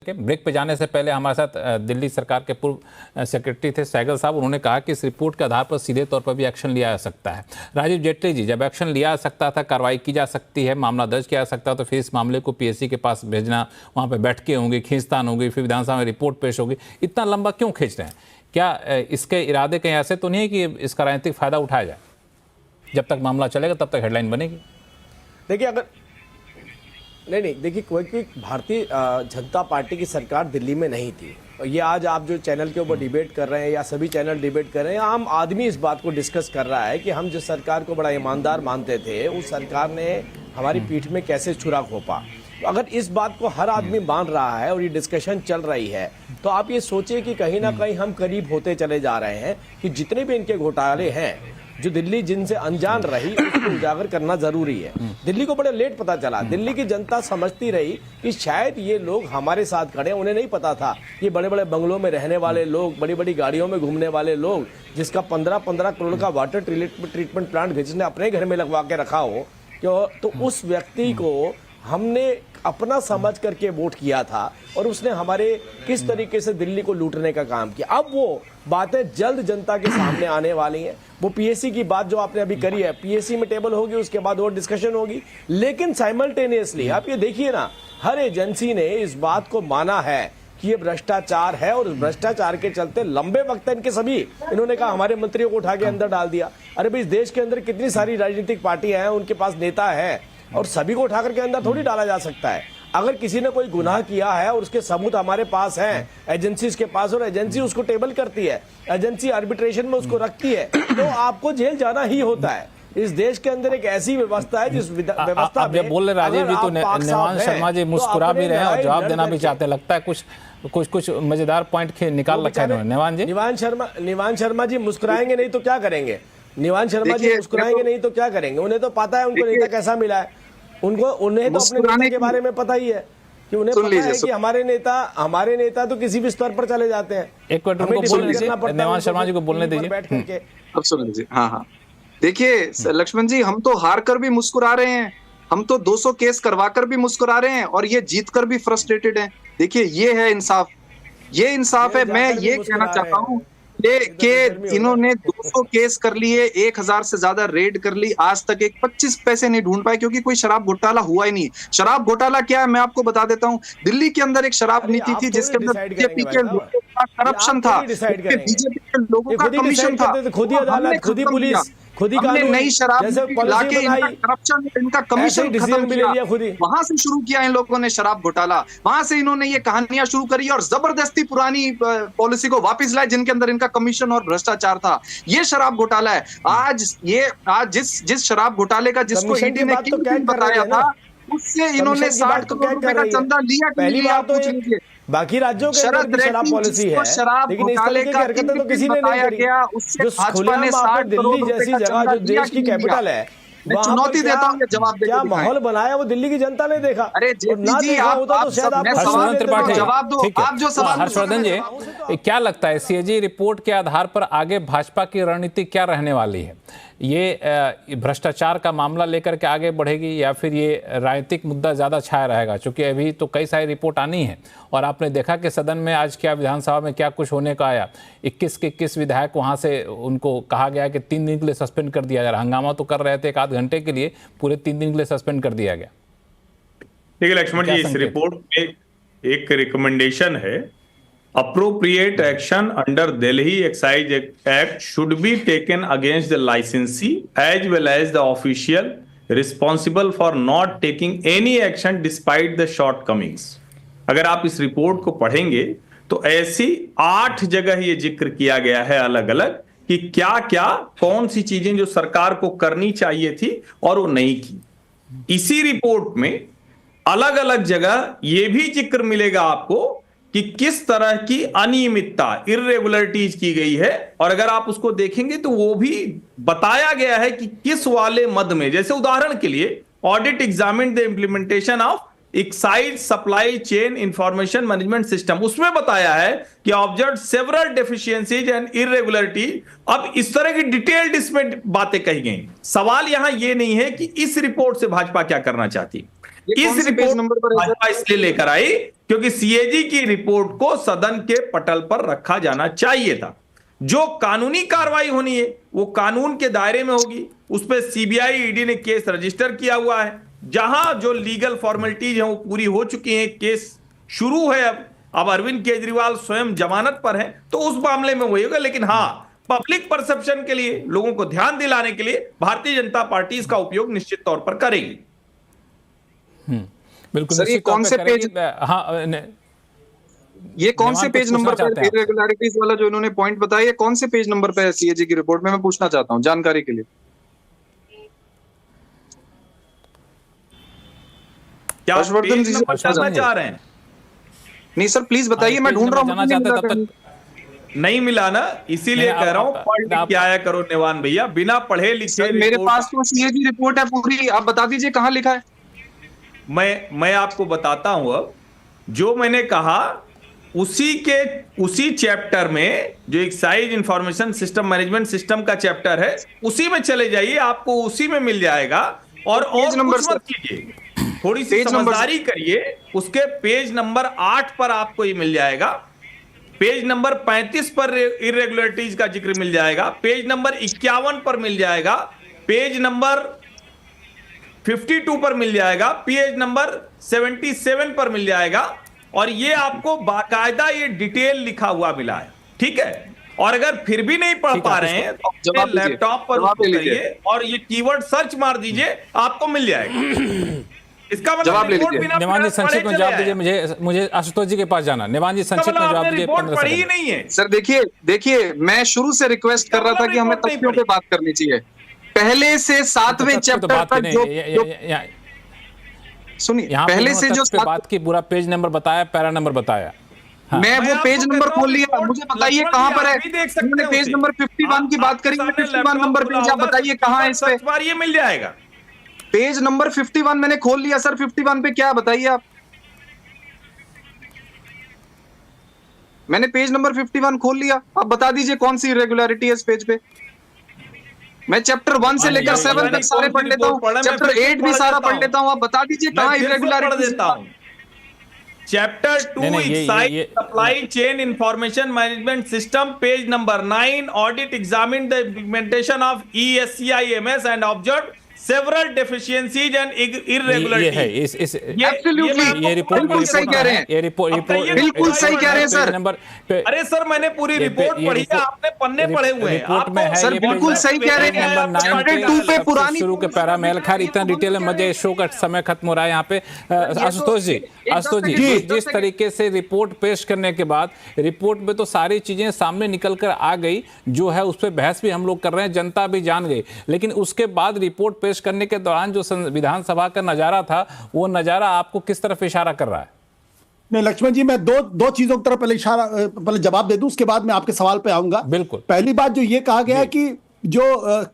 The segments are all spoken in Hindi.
ब्रेक पे जाने से पहले हमारे साथ दिल्ली सरकार के पूर्व सेक्रेटरी थे सहगल साहब। उन्होंने कहा कि इस रिपोर्ट के आधार पर सीधे तौर पर भी एक्शन लिया जा सकता है। राजीव जेटली जी, जब एक्शन लिया जा सकता था, कार्रवाई की जा सकती है, मामला दर्ज किया जा सकता, तो फिर इस मामले को पीएससी के पास भेजना, वहाँ पर बैठकें होंगी, खींचतान होगी, फिर विधानसभा में रिपोर्ट पेश होगी, इतना लंबा क्यों खींच रहे हैं? क्या इसके इरादे कहीं ऐसे तो नहीं है कि इसका राजनीतिक फायदा उठाया जाए? जब तक मामला चलेगा तब तक हेडलाइन बनेगी। देखिए, अगर नहीं देखिए, कोई भारतीय जनता पार्टी की सरकार दिल्ली में नहीं थी। और ये आज आप जो चैनल के ऊपर डिबेट कर रहे हैं या सभी चैनल डिबेट कर रहे हैं, आम आदमी इस बात को डिस्कस कर रहा है कि हम जिस सरकार को बड़ा ईमानदार मानते थे, उस सरकार ने हमारी पीठ में कैसे छुरा घोंपा। तो अगर इस बात को हर आदमी मान रहा है और ये डिस्कशन चल रही है, तो आप ये सोचिए कि कहीं ना कहीं हम करीब होते चले जा रहे हैं कि जितने भी इनके घोटाले हैं, जो दिल्ली जिनसे अनजान रही, उसको उजागर करना जरूरी है। दिल्ली को बड़े लेट पता चला। दिल्ली की जनता समझती रही कि शायद ये लोग हमारे साथ खड़े, उन्हें नहीं पता था ये बड़े बड़े बंगलों में रहने वाले लोग, बड़ी बड़ी गाड़ियों में घूमने वाले लोग, जिसका 15-15 करोड़ का वाटर ट्रीटमेंट प्लांट जिसने अपने घर में लगवा के रखा हो, तो उस व्यक्ति को हमने अपना समझ करके वोट किया था और उसने हमारे किस तरीके से दिल्ली को लूटने का काम किया। अब वो बातें जल्द जनता के सामने आने वाली हैं। वो पीएससी की बात जो आपने अभी करी है, पीएससी में टेबल होगी, उसके बाद और डिस्कशन होगी। लेकिन साइमल्टेनियसली आप ये देखिए ना, हर एजेंसी ने इस बात को माना है कि ये भ्रष्टाचार है और भ्रष्टाचार के चलते लंबे वक्त इनके सभी इन्होंने कहा हमारे मंत्रियों को उठा के अंदर डाल दिया। अरे भाई, इस देश के अंदर कितनी सारी राजनीतिक पार्टियां हैं, उनके पास नेता है और सभी को उठा करके अंदर थोड़ी डाला जा सकता है। अगर किसी ने कोई गुनाह किया है और उसके सबूत हमारे पास हैं, एजेंसीज के पास, और एजेंसी उसको टेबल करती है, एजेंसी आर्बिट्रेशन में उसको रखती है, तो आपको जेल जाना ही होता है। इस देश के अंदर एक ऐसी व्यवस्था है जिस व्यवस्था में बोल रहे राजीव जी, तो निवान शर्मा जी मुस्कुरा भी रहे हैं और जवाब देना भी चाहते, लगता है कुछ मजेदार पॉइंट निकाल रखा है निवान जी। निवान शर्मा जी मुस्कुराएंगे नहीं तो क्या करेंगे? निवान शर्मा जी मुस्कुराएंगे नहीं तो क्या करेंगे? उन्हें तो पता है उनको नेता कैसा मिला है। उन्हें तो अपने नेता के बारे में पता ही है कि उन्हें पता है कि हमारे नेता तो किसी भी स्तर पर चले जाते हैं। एक मिनट उनको बोलने दीजिए, निवान शर्मा जी को बोलने दीजिए। बैठ करके अब सुन लीजिए। हाँ, देखिए लक्ष्मण जी, हम तो हार कर भी मुस्कुरा रहे हैं, हम तो 200 केस करवा कर भी मुस्कुरा रहे हैं और ये जीत कर भी फ्रस्ट्रेटेड हैं। देखिए, ये है इंसाफ, ये इंसाफ है। मैं ये कहना चाहता हूँ कि इन्होंने 200 केस कर लिए, 1000 से ज्यादा रेड कर ली, आज तक एक 25 पैसे नहीं ढूंढ पाए, क्योंकि कोई शराब घोटाला हुआ ही नहीं। शराब घोटाला क्या है मैं आपको बता देता हूँ। दिल्ली के अंदर एक शराब नीति थी जिसके अंदर बीजेपी के लोगों का करप्शन था, बीजेपी के लोगों का कमीशन था, खुद ही अदालत, खुद ही पुलिस, खुद ही कानून, नई शराब लाके इनका करप्शन, इनका कमीशन खत्म किया। वहां से शुरू किया इन लोगों ने शराब घोटाला, वहां से इन्होंने ये कहानियां शुरू करी और जबरदस्ती पुरानी पॉलिसी को वापस लाए जिनके अंदर इनका कमीशन और भ्रष्टाचार था। ये शराब घोटाला है। आज जिस शराब घोटाले का जिसको ईडी ने बताया था, उससे इन्होंने 60 करोड़ रुपए का चंदा लिया। पहली बात तो पूछ लीजिए, बाकी राज्यों के अंदर शराब पॉलिसी है, लेकिन इस तरीके की हरकतें तो किसी ने नहीं करी। जो भाजपा ने 60 दिल्ली जैसी जगह, जो देश की कैपिटल है, चुनौती देता हूँ जवाब देने क्या माहौल बनाया वो दिल्ली की जनता ने देखा। अरे जी, जवाब दो। आप जो सवाल, हर्षवर्धन जी, क्या लगता है सीएजी रिपोर्ट के आधार पर आगे भाजपा की रणनीति क्या रहने वाली है? ये भ्रष्टाचार का मामला लेकर के आगे बढ़ेगी या फिर ये राजनीतिक मुद्दा ज्यादा छाया रहेगा? क्योंकि अभी तो कई सारी रिपोर्ट आनी है और आपने देखा कि सदन में आज क्या, विधानसभा में क्या कुछ होने का आया। 21 के 21 विधायक वहां से उनको कहा गया कि 3 दिन के लिए सस्पेंड कर दिया जा रहा। हंगामा तो कर रहे थे 1 आध घंटे के लिए, पूरे 3 दिन के लिए सस्पेंड कर दिया गया। देखिए लक्ष्मण जी, इस रिपोर्ट में एक रिकमेंडेशन है, appropriate action under Delhi Excise Act should be taken against the licensee as well as the official responsible for not taking any action despite the shortcomings। अगर आप इस रिपोर्ट को पढ़ेंगे तो ऐसी 8 जगह ये जिक्र किया गया है अलग अलग कि क्या क्या कौन सी चीजें जो सरकार को करनी चाहिए थी और वो नहीं की। इसी रिपोर्ट में अलग अलग जगह ये भी जिक्र मिलेगा आपको कि किस तरह की अनियमितता, इर्रेगुलरिटीज की गई है, और अगर आप उसको देखेंगे तो वो भी बताया गया है कि किस वाले मद में। जैसे उदाहरण के लिए, audit examine the implementation of excise supply chain information management system, उसमें बताया है कि ऑब्जर्व सेवरल डेफिशिएंसीज एंड इर्रेगुलरिटी। अब इस तरह की डिटेल्ड इसमें बातें कही गई। सवाल यहां यह नहीं है कि इस रिपोर्ट से भाजपा क्या करना चाहती। इस रिपोर्ट भाजपा इसलिए लेकर आई क्योंकि सीएजी की रिपोर्ट को सदन के पटल पर रखा जाना चाहिए था। जो कानूनी कार्रवाई होनी है वो कानून के दायरे में होगी। उस पर सीबीआई ईडी ने केस रजिस्टर किया हुआ है। जहां जो लीगल फॉर्मेलिटीज हैं वो पूरी हो चुकी हैं, केस शुरू है। अब अरविंद केजरीवाल स्वयं जमानत पर है, तो उस मामले में वही होगा। लेकिन हाँ, पब्लिक परसेप्शन के लिए, लोगों को ध्यान दिलाने के लिए भारतीय जनता पार्टी इसका उपयोग निश्चित तौर पर करेगी। बिल्कुल। सर, ये कौन से पेज, हाँ, ये कौन से पेज नंबर पर इरेगुलरिटीज वाला जो इन्होंने पॉइंट बताया, ये कौन से पेज नंबर पे है सीएजी की रिपोर्ट में? मैं पूछना चाहता हूं जानकारी के लिए। क्या हर्षवर्धन जी से पूछना चाह रहे हैं? नहीं सर, प्लीज बताइए, मैं ढूंढ रहा हूँ। नहीं मिला ना, इसीलिए कह रहा हूँ पढ़ लिख के आया करो निवान भैया, बिना पढ़े लिखे। मेरे पास तो सीएजी रिपोर्ट है पूरी, आप बता दीजिए कहाँ लिखा है। मैं आपको बताता हूं। अब जो मैंने कहा उसी चैप्टर में, जो excise information system management system का चैप्टर है, उसी में चले जाइए, आपको उसी में मिल जाएगा। और कुछ मत कीजिए, थोड़ी सी समझदारी करिए। उसके पेज नंबर 8 पर आपको ये मिल जाएगा। पेज नंबर 35 पर इरेगुलरिटीज का जिक्र मिल जाएगा। पेज नंबर 51 पर मिल जाएगा। पेज नंबर 52 पर मिल जाएगा। पेज नंबर 77 पर मिल जाएगा। और ये आपको बाकायदा ये डिटेल लिखा हुआ मिला है, ठीक है। और अगर फिर भी नहीं पढ़ पा रहे हैं तो लैपटॉप पर उसको करिए और ये कीवर्ड सर्च मार दीजिए, आपको मिल जाएगा। इसका मतलब रिपोर्ट बिना निवान जी संक्षिप्त में जवाब दीजिए। मुझे आशुतोष जी के पास जाना। निवान जी संक्षिप्त में जवाब दीजिए। रिपोर्ट पढ़ी ही नहीं है सर। देखिए मैं शुरू से रिक्वेस्ट कर रहा था कि हमें तथ्यों पे बात करनी चाहिए। पहले से 7वें चैप्टर तक जो सुनिए, पहले से जो बात की पूरा पेज नंबर बताया, पैरा नंबर बताया। हाँ। मैं वो पेज नंबर खोल लिया, मुझे बताइए कहां पर है। हमने पेज नंबर 51 की बात करी, 51 नंबर पेज आप बताइए कहां है इस पे। ये मिल जाएगा। पेज नंबर 51 मैंने खोल लिया सर। 51 पे क्या बताइए आप। मैंने पेज नंबर 51 खोल लिया, आप बता दीजिए कौन सी इरेगुलरिटी है इस पेज पे। मैं चैप्टर 1 से लेकर 7 तक सारे पढ़ लेता हूँ, चैप्टर 8 भी सारा पढ़ लेता हूँ। आप बता दीजिए कहाँ इरेगुलरिटी देता हूँ। Chapter 2 excise supply chain information management system, page number 9, audit examine the implementation of ESCIMS and observe several deficiencies and इररेगुलरिटीज। ये रिपोर्ट बिल्कुल सही कह रहे हैं। ये रिपोर्ट बिल्कुल सही कह रहे हैं सर। अरे सर, मैंने पूरी रिपोर्ट पढ़ी है, आपने पन्ने पढ़े हुए हैं। सर बिल्कुल सही कह रहे हैं। चैप्टर 2 पे पुरानी शुरू के पैरा में खैर इतना डिटेल में मुझे शो का समय खत्म हो रहा है यहाँ पे। आशुतोष जी जिस तरीके से रिपोर्ट पेश करने के बाद रिपोर्ट में तो सारी चीजें सामने निकल कर आ गई, जो है उस पर बहस भी हम लोग कर रहे हैं, जनता भी जान गई। लेकिन उसके बाद रिपोर्ट पेश करने के दौरान जो विधानसभा का नजारा था, वो नजारा आपको किस तरफ इशारा कर रहा है? नहीं लक्ष्मण जी, मैं दो चीजों की तरफ पहले जवाब दे दूं, उसके बाद मैं आपके सवाल पे आऊंगा। बिल्कुल। पहली बात जो ये कहा गया है कि जो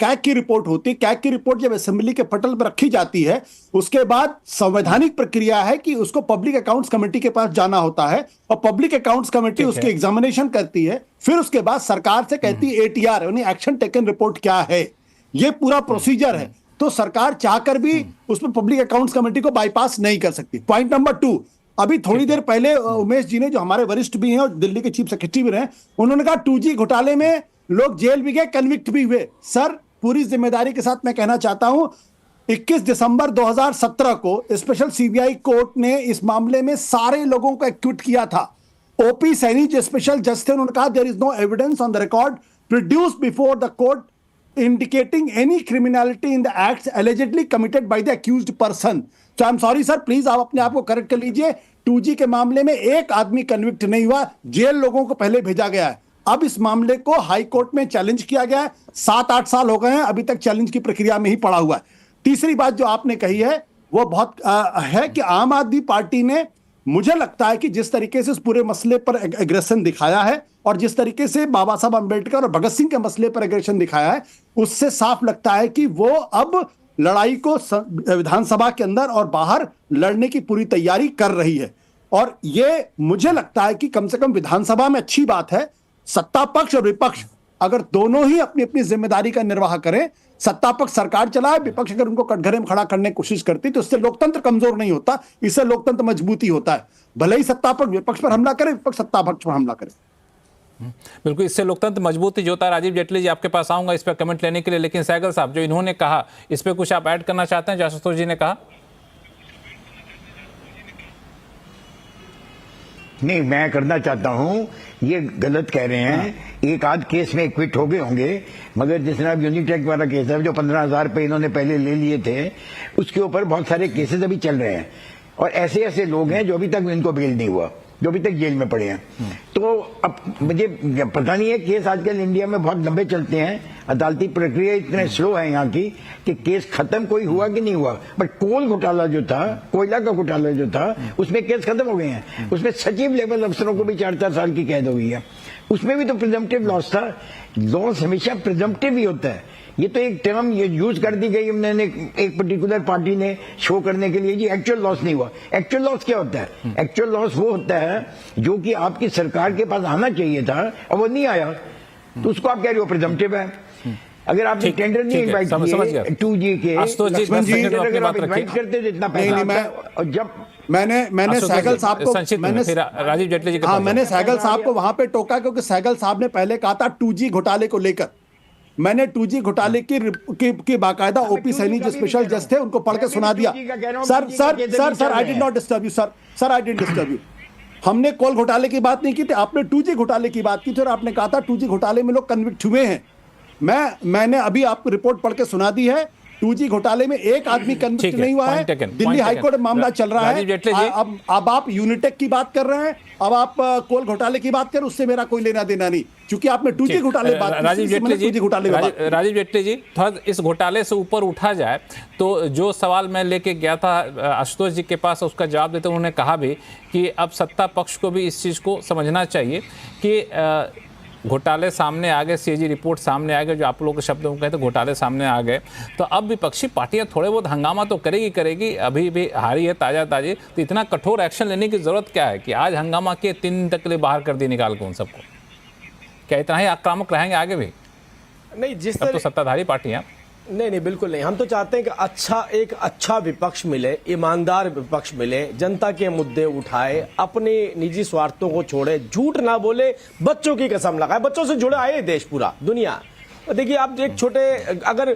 कैग की रिपोर्ट होती है, कैग की रिपोर्ट जब असेंबली के पटल पर रखी जाती है, उसके बाद संवैधानिक प्रक्रिया है कि उसको पब्लिक अकाउंट्स कमेटी के पास जाना होता है और पब्लिक अकाउंट्स कमेटी उसके एग्जामिनेशन करती है। फिर उसके बाद सरकार से कहती है ATR यानी एक्शन टेकन रिपोर्ट क्या है। ये पूरा प्रोसीजर है। तो सरकार चाहकर भी उसमें पब्लिक अकाउंट्स कमेटी को बाईपास नहीं कर सकती। पॉइंट नंबर 2, अभी थोड़ी देर पहले उमेश जी ने, जो हमारे वरिष्ठ भी हैं और दिल्ली के चीफ सेक्रेटरी भी रहे, उन्होंने कहा 2G घोटाले में लोग जेल भी गए, कन्विक्ट भी हुए। सर पूरी जिम्मेदारी के साथ मैं कहना चाहता हूं, 21 दिसंबर 2017 को स्पेशल CBI कोर्ट ने इस मामले में सारे लोगों को एक्यूट किया था। OP सैनी जो स्पेशल जज थे, उन्होंने कहा there is no evidence on the record produced before the court indicating any criminality in the acts allegedly committed by the accused person. So I'm sorry sir, please आप अपने आप को करेक्ट कर लीजिए। 2G के मामले में एक आदमी कन्विक्ट नहीं हुआ, जेल लोगों को पहले भेजा गया है। अब इस मामले को हाई कोर्ट में चैलेंज किया गया है, 7-8 साल हो गए हैं, अभी तक चैलेंज की प्रक्रिया में ही पड़ा हुआ है। तीसरी बात जो आपने कही है वो बहुत है कि आम आदमी पार्टी ने, मुझे लगता है कि जिस तरीके से इस पूरे मसले पर एग्रेशन दिखाया है और जिस तरीके से बाबा साहब अंबेडकर और भगत सिंह के मसले पर एग्रेशन दिखाया है, उससे साफ लगता है कि वो अब लड़ाई को विधानसभा के अंदर और बाहर लड़ने की पूरी तैयारी कर रही है। और ये मुझे लगता है कि कम से कम विधानसभा में अच्छी बात है, सत्ता पक्ष और विपक्ष अगर दोनों ही अपनी अपनी जिम्मेदारी का निर्वाह करें सत्ता पक्ष सरकार चलाए, विपक्ष अगर उनको कटघरे में खड़ा करने की कोशिश करती तो इससे लोकतंत्र कमजोर नहीं होता, इससे लोकतंत्र मजबूती होता है। भले ही सत्ता पक्ष विपक्ष पर हमला करे, विपक्ष सत्ता पक्ष पर हमला करे। बिल्कुल, इससे लोकतंत्र मजबूती जो होता है। राजीव जेटली जी, आपके पास आऊंगा इस पर कमेंट लेने के लिए, लेकिन सहगल साहब जो इन्होंने कहा, इस पर कुछ आप ऐड करना चाहते हैं जो आशुतोष जी ने कहा? नहीं, मैं करना चाहता हूं, ये गलत कह रहे हैं। एक आध केस में एक्विट हो गए होंगे, मगर जिस तरह यूनिटेक वाला केस है जो 15,000 रुपए इन्होंने पहले ले लिए थे, उसके ऊपर बहुत सारे केसेस अभी चल रहे हैं और ऐसे ऐसे लोग हैं जो अभी तक इनको बेल नहीं हुआ, जो अभी तक जेल में पड़े हैं। तो अब मुझे पता नहीं है, केस आजकल इंडिया में बहुत लंबे चलते हैं, अदालती प्रक्रिया इतने स्लो है यहाँ की कि केस खत्म कोई हुआ कि नहीं हुआ। बट कोल घोटाला जो था, कोयला का घोटाला जो था, उसमें केस खत्म हो गए हैं। उसमें सचिव लेवल अफसरों को भी 4-4 साल की कैद हो गई है। उसमें भी तो प्रिजम्पटिव लॉस था। लॉस हमेशा प्रिजम्पटिव ही होता है। ये तो एक टर्म ये यूज कर दी गई उन्होंने एक पर्टिकुलर पार्टी ने शो करने के लिए, जी एक्चुअल लॉस नहीं हुआ। एक्चुअल लॉस क्या होता है? एक्चुअल लॉस वो होता है जो कि आपकी सरकार के पास आना चाहिए था और वो नहीं आया, तो उसको आप कह रहे हो प्रिजम्पटिव है। अगर आपने टेंडर नहीं इन्वाइट किए 2G के, लक्ष्मण जी अगर आप इन्वाइट करते तो इतना पैसा आता। और जब मैंने सहगल साहब को, राजीव जेटली जी, हाँ, मैंने सहगल साहब को वहां पे टोका क्योंकि सहगल साहब ने पहले कहा था 2G घोटाले को लेकर। मैंने 2G घोटाले की बाकायदा ओपी सैनी जो स्पेशल जज थे उनको पढ़ के सुना दिया। Sir I did not disturb you sir I did disturb you. हमने कोल घोटाले की बात नहीं की थी, आपने 2G घोटाले की बात की थी और आपने कहा था 2G घोटाले में लोग कन्विक्ट हुए हैं। मैंने अभी आपको रिपोर्ट पढ़ के सुना दी है, 2G घोटाले में एक आदमी कन्विक्ट नहीं हुआ है। दिल्ली हाईकोर्ट में मामला चल रहा है। अब आप यूनिटेक की बात कर रहे हैं, अब आप कोल घोटाले की बात कर, उससे मेरा कोई लेना देना नहीं, क्योंकि आपने 2G घोटाले बात की। राजीव जेटली जी, थोड़ा इस घोटाले से ऊपर उठा जाए तो जो सवाल मैं लेके गया था आशुतोष जी के पास, उसका जवाब देते उन्होंने कहा भी कि अब सत्ता पक्ष को भी इस चीज़ को समझना चाहिए कि घोटाले सामने आ गए, CAG रिपोर्ट सामने आ गए, जो आप लोगों के शब्दों में कहते घोटाले सामने आ गए, तो अब विपक्षी पार्टियां थोड़े बहुत हंगामा तो करेगी। अभी भी हारी है ताज़ी, तो इतना कठोर एक्शन लेने की जरूरत क्या है कि आज हंगामा के 3 दिन तक के लिए बाहर कर दिए निकाल के उन सबको? क्या इतना ही आक्रामक रहेंगे आगे भी? नहीं, जिस तरह तो सत्ताधारी पार्टियां नहीं बिल्कुल नहीं। हम तो चाहते हैं कि एक अच्छा विपक्ष मिले, ईमानदार विपक्ष मिले, जनता के मुद्दे उठाए, अपने निजी स्वार्थों को छोड़े, झूठ ना बोले, बच्चों की कसम लगाए। बच्चों से जुड़ा है देश, पूरा दुनिया। देखिए, आप एक छोटे अगर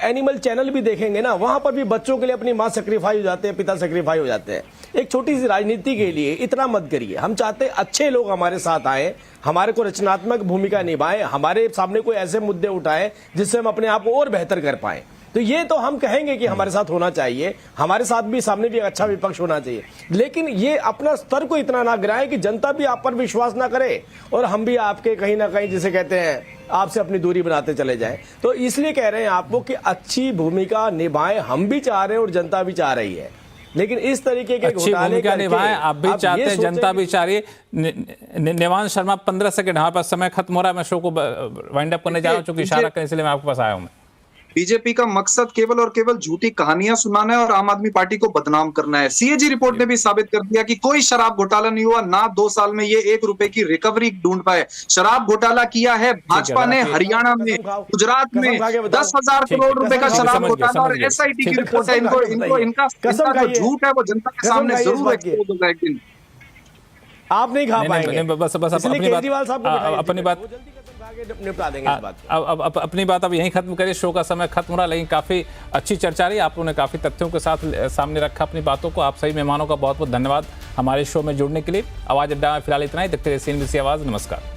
एनिमल चैनल भी देखेंगे ना, वहां पर भी बच्चों के लिए अपनी माँ सेक्रीफाई हो जाते हैं, पिता सेक्रीफाई हो जाते हैं। एक छोटी सी राजनीति के लिए इतना मत करिए। हम चाहते हैं अच्छे लोग हमारे साथ आए, हमारे को रचनात्मक भूमिका निभाएं, हमारे सामने कोई ऐसे मुद्दे उठाएं जिससे हम अपने आप को और बेहतर कर पाए। तो ये तो हम कहेंगे कि हमारे साथ होना चाहिए, हमारे साथ भी सामने भी एक अच्छा विपक्ष होना चाहिए, लेकिन ये अपना स्तर को इतना ना गिराए कि जनता भी आप पर विश्वास ना करे और हम भी आपके कहीं ना कहीं, जिसे कहते हैं, आपसे अपनी दूरी बनाते चले जाएं। तो इसलिए कह रहे हैं आपको कि अच्छी भूमिका निभाएं, हम भी चाह रहे हैं और जनता भी चाह रही है, लेकिन इस तरीके के अच्छी भूमिका निभाएं, आप भी चाहते हैं, जनता भी चाह रही है। निवान शर्मा, 15 सेकंड हमारे पास समय खत्म हो रहा है, मैं शो को वाइंड अप करने जा रहा हूं, चूंकि इशारा करने इसलिए मैं आपके पास आया हूं। बीजेपी का मकसद केवल और केवल झूठी कहानियां सुनाना है और आम आदमी पार्टी को बदनाम करना है। CAG रिपोर्ट ने भी साबित कर दिया कि कोई शराब घोटाला नहीं हुआ, ना 2 साल में ये 1 रुपए की रिकवरी ढूंढ पाए। शराब घोटाला किया है भाजपा ने हरियाणा में, गुजरात में 10,000 करोड़ रुपए का शराब घोटाला, और SIT की रिपोर्ट है। इनका जो झूठ है वो जनता के सामने जरूर एक्सपोज होगा एक दिन। आप नहीं खा पाएंगे। बस अपनी बात निपटा देंगे इस बात। अब अपनी बात अब यहीं खत्म करिए, शो का समय खत्म हो रहा, लेकिन काफी अच्छी चर्चा रही, आप लोगों ने काफी तथ्यों के साथ सामने रखा अपनी बातों को। आप सभी मेहमानों का बहुत बहुत धन्यवाद हमारे शो में जुड़ने के लिए। आवाज अड्डा में फिलहाल इतना ही। देखते रहिए CNBC आवाज। नमस्कार।